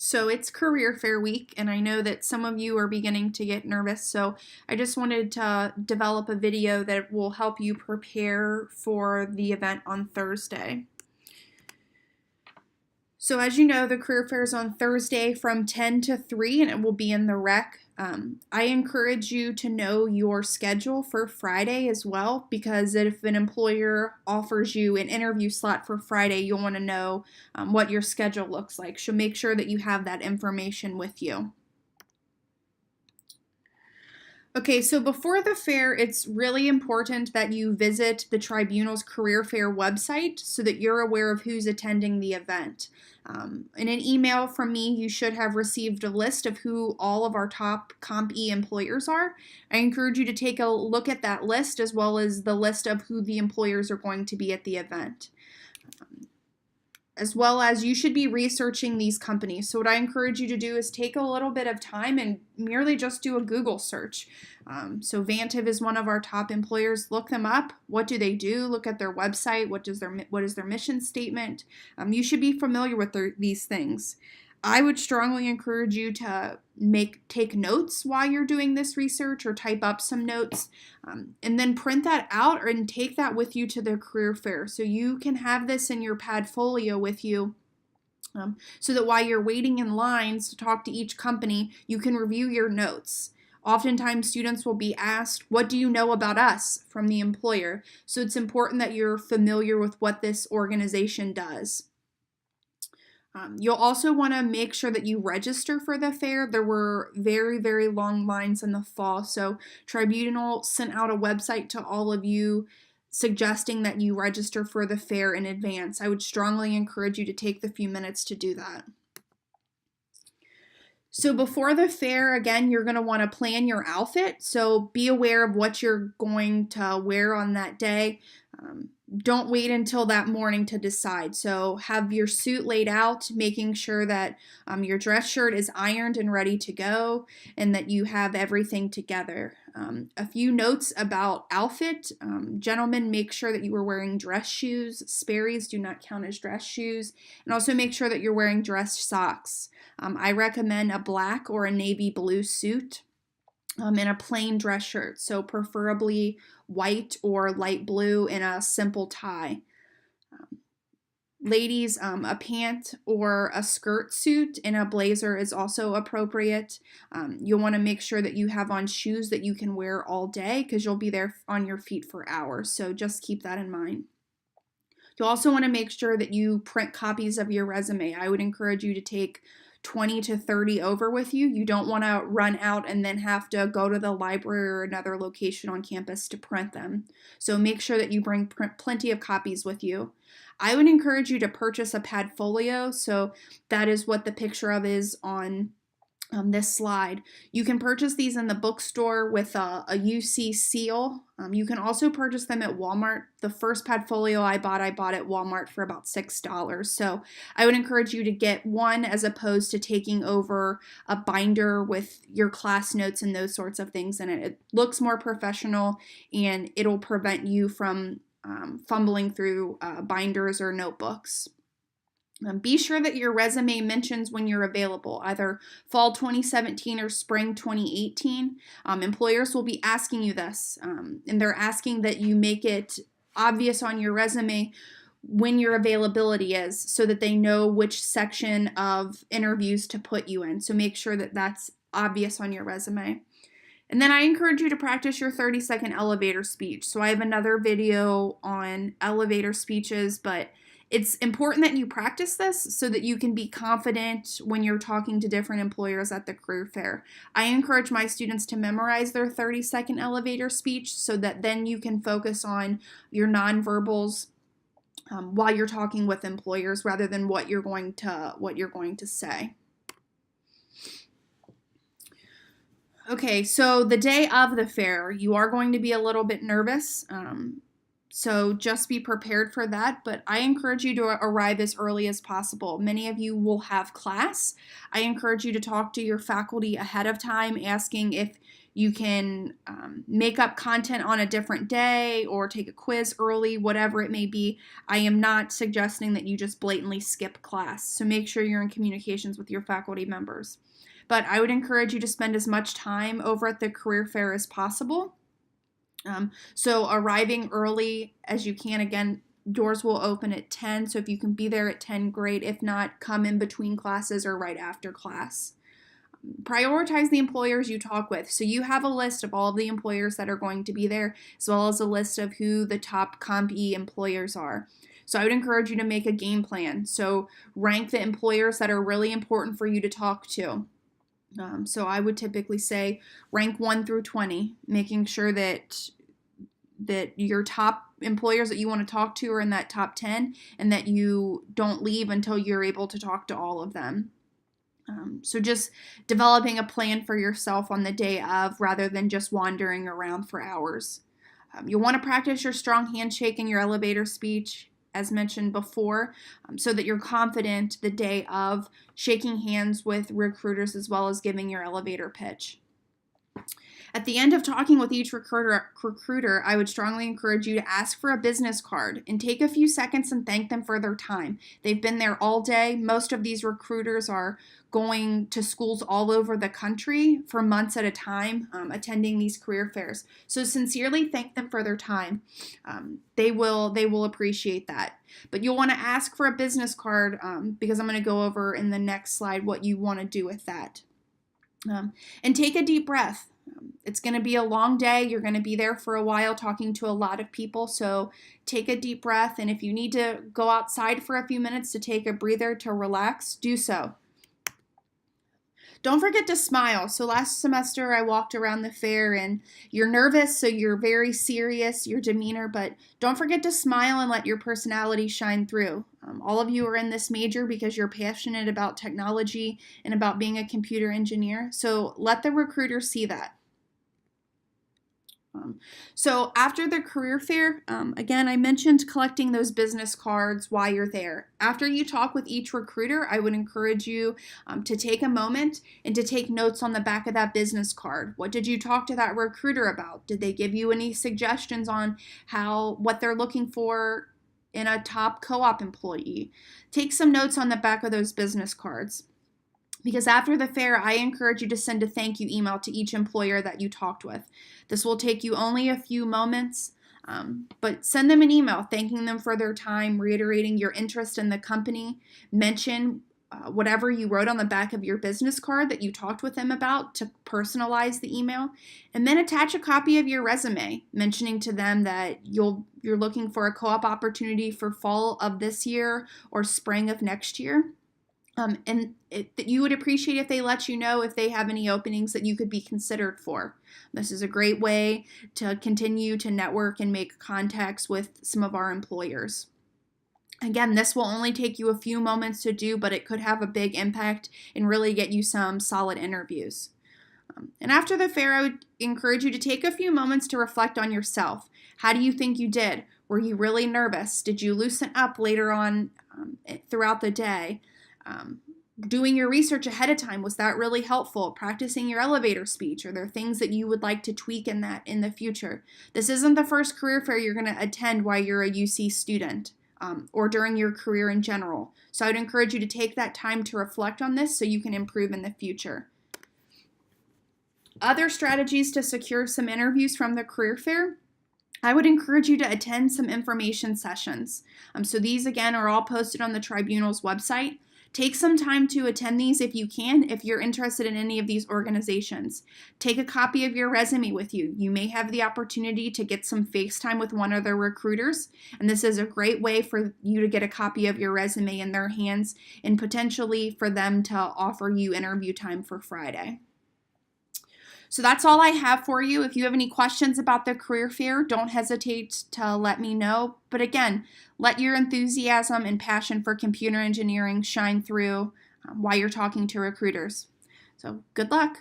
So it's career fair week, and I know that some of you are beginning to get nervous. So I just wanted to develop a video that will help you prepare for the event on Thursday. So as you know, the career fair is on Thursday from 10 to 3, and it will be in the rec. I encourage you to know your schedule for Friday as well, because if an employer offers you an interview slot for Friday, you'll want to know what your schedule looks like. So make sure that you have that information with you. Okay, so before the fair, it's really important that you visit the Tribunal's Career Fair website so that you're aware of who's attending the event. In an email from me, you should have received a list of who all of our top CompE employers are. I encourage you to take a look at that list as well as the list of who the employers are going to be at the event. As well as you should be researching these companies. So what I encourage you to do is take a little bit of time and merely just do a Google search. So Vantiv is one of our top employers. Look them up. What do they do? Look at their website. What is their mission statement? You should be familiar with these things. I would strongly encourage you to take notes while you're doing this research or type up some notes and then print that out and take that with you to the career fair. So you can have this in your Padfolio with you so that while you're waiting in lines to talk to each company, you can review your notes. Oftentimes, students will be asked, what do you know about us from the employer? So it's important that you're familiar with what this organization does. You'll also want to make sure that you register for the fair. There were very, very long lines in the fall, so Tribunal sent out a website to all of you suggesting that you register for the fair in advance. I would strongly encourage you to take the few minutes to do that. So before the fair, again, you're going to want to plan your outfit. So be aware of what you're going to wear on that day. Don't wait until that morning to decide. So have your suit laid out, making sure that your dress shirt is ironed and ready to go and that you have everything together. A few notes about outfit. Gentlemen, make sure that you are wearing dress shoes. Sperry's do not count as dress shoes. And also make sure that you're wearing dress socks. I recommend a black or a navy blue suit. And a plain dress shirt, so preferably white or light blue and a simple tie. Ladies, a pant or a skirt suit and a blazer is also appropriate. You'll want to make sure that you have on shoes that you can wear all day because you'll be there on your feet for hours, so just keep that in mind. You'll also want to make sure that you print copies of your resume. I would encourage you to take 20 to 30 over with you. You don't want to run out and then have to go to the library or another location on campus to print them. So make sure that you bring plenty of copies with you. I would encourage you to purchase a Padfolio. So that is what the picture of is on this slide. You can purchase these in the bookstore with a UC seal. You can also purchase them at Walmart. The first Padfolio I bought at Walmart for about $6. So I would encourage you to get one as opposed to taking over a binder with your class notes and those sorts of things in it. It looks more professional and it'll prevent you from fumbling through binders or notebooks. Be sure that your resume mentions when you're available, either fall 2017 or spring 2018. Employers will be asking you this, and they're asking that you make it obvious on your resume when your availability is so that they know which section of interviews to put you in. So make sure that that's obvious on your resume. And then I encourage you to practice your 30-second elevator speech. So I have another video on elevator speeches, but it's important that you practice this so that you can be confident when you're talking to different employers at the career fair. I encourage my students to memorize their 30-second elevator speech so that then you can focus on your nonverbals while you're talking with employers rather than what you're going to say. Okay, so the day of the fair, you are going to be a little bit nervous. So just be prepared for that, but I encourage you to arrive as early as possible. Many of you will have class. I encourage you to talk to your faculty ahead of time, asking if you can make up content on a different day or take a quiz early, whatever it may be. I am not suggesting that you just blatantly skip class, so make sure you're in communications with your faculty members. But I would encourage you to spend as much time over at the career fair as possible. So arriving early as you can. Again, doors will open at 10, so if you can be there at 10, great. If not, come in between classes or right after class. Prioritize the employers you talk with. So you have a list of all of the employers that are going to be there, as well as a list of who the top CompE employers are. So I would encourage you to make a game plan. So rank the employers that are really important for you to talk to. So I would typically say rank 1 through 20, making sure that your top employers that you want to talk to are in that top 10 and that you don't leave until you're able to talk to all of them. So just developing a plan for yourself on the day of rather than just wandering around for hours. You'll want to practice your strong handshake and your elevator speech, as mentioned before, so that you're confident the day of shaking hands with recruiters as well as giving your elevator pitch. At the end of talking with each recruiter, I would strongly encourage you to ask for a business card and take a few seconds and thank them for their time. They've been there all day. Most of these recruiters are going to schools all over the country for months at a time, attending these career fairs. So sincerely thank them for their time. They will appreciate that. But you'll want to ask for a business card because I'm going to go over in the next slide what you want to do with that. And take a deep breath. It's going to be a long day. You're going to be there for a while talking to a lot of people. So take a deep breath. And if you need to go outside for a few minutes to take a breather to relax, do so. Don't forget to smile. So last semester I walked around the fair and you're nervous, so you're very serious, your demeanor, but don't forget to smile and let your personality shine through. All of you are in this major because you're passionate about technology and about being a computer engineer. So let the recruiter see that. So after the career fair, again, I mentioned collecting those business cards while you're there. After you talk with each recruiter, I would encourage you to take a moment and to take notes on the back of that business card. What did you talk to that recruiter about? Did they give you any suggestions on what they're looking for in a top co-op employee? Take some notes on the back of those business cards. Because after the fair, I encourage you to send a thank you email to each employer that you talked with. This will take you only a few moments, but send them an email thanking them for their time, reiterating your interest in the company. Mention whatever you wrote on the back of your business card that you talked with them about to personalize the email. And then attach a copy of your resume, mentioning to them that you're looking for a co-op opportunity for fall of this year or spring of next year. And that you would appreciate if they let you know if they have any openings that you could be considered for. This is a great way to continue to network and make contacts with some of our employers. Again, this will only take you a few moments to do, but it could have a big impact and really get you some solid interviews. And after the fair, I would encourage you to take a few moments to reflect on yourself. How do you think you did? Were you really nervous? Did you loosen up later on throughout the day? Doing your research ahead of time, was that really helpful? Practicing your elevator speech, are there things that you would like to tweak in the future? This isn't the first career fair you're going to attend while you're a UC student or during your career in general. So I would encourage you to take that time to reflect on this so you can improve in the future. Other strategies to secure some interviews from the career fair: I would encourage you to attend some information sessions. So these, again, are all posted on the Tribunal's website. Take some time to attend these if you can, if you're interested in any of these organizations. Take a copy of your resume with you. You may have the opportunity to get some FaceTime with one of the recruiters, and this is a great way for you to get a copy of your resume in their hands and potentially for them to offer you interview time for Friday. So that's all I have for you. If you have any questions about the career fair, don't hesitate to let me know. But again, let your enthusiasm and passion for computer engineering shine through while you're talking to recruiters. So good luck.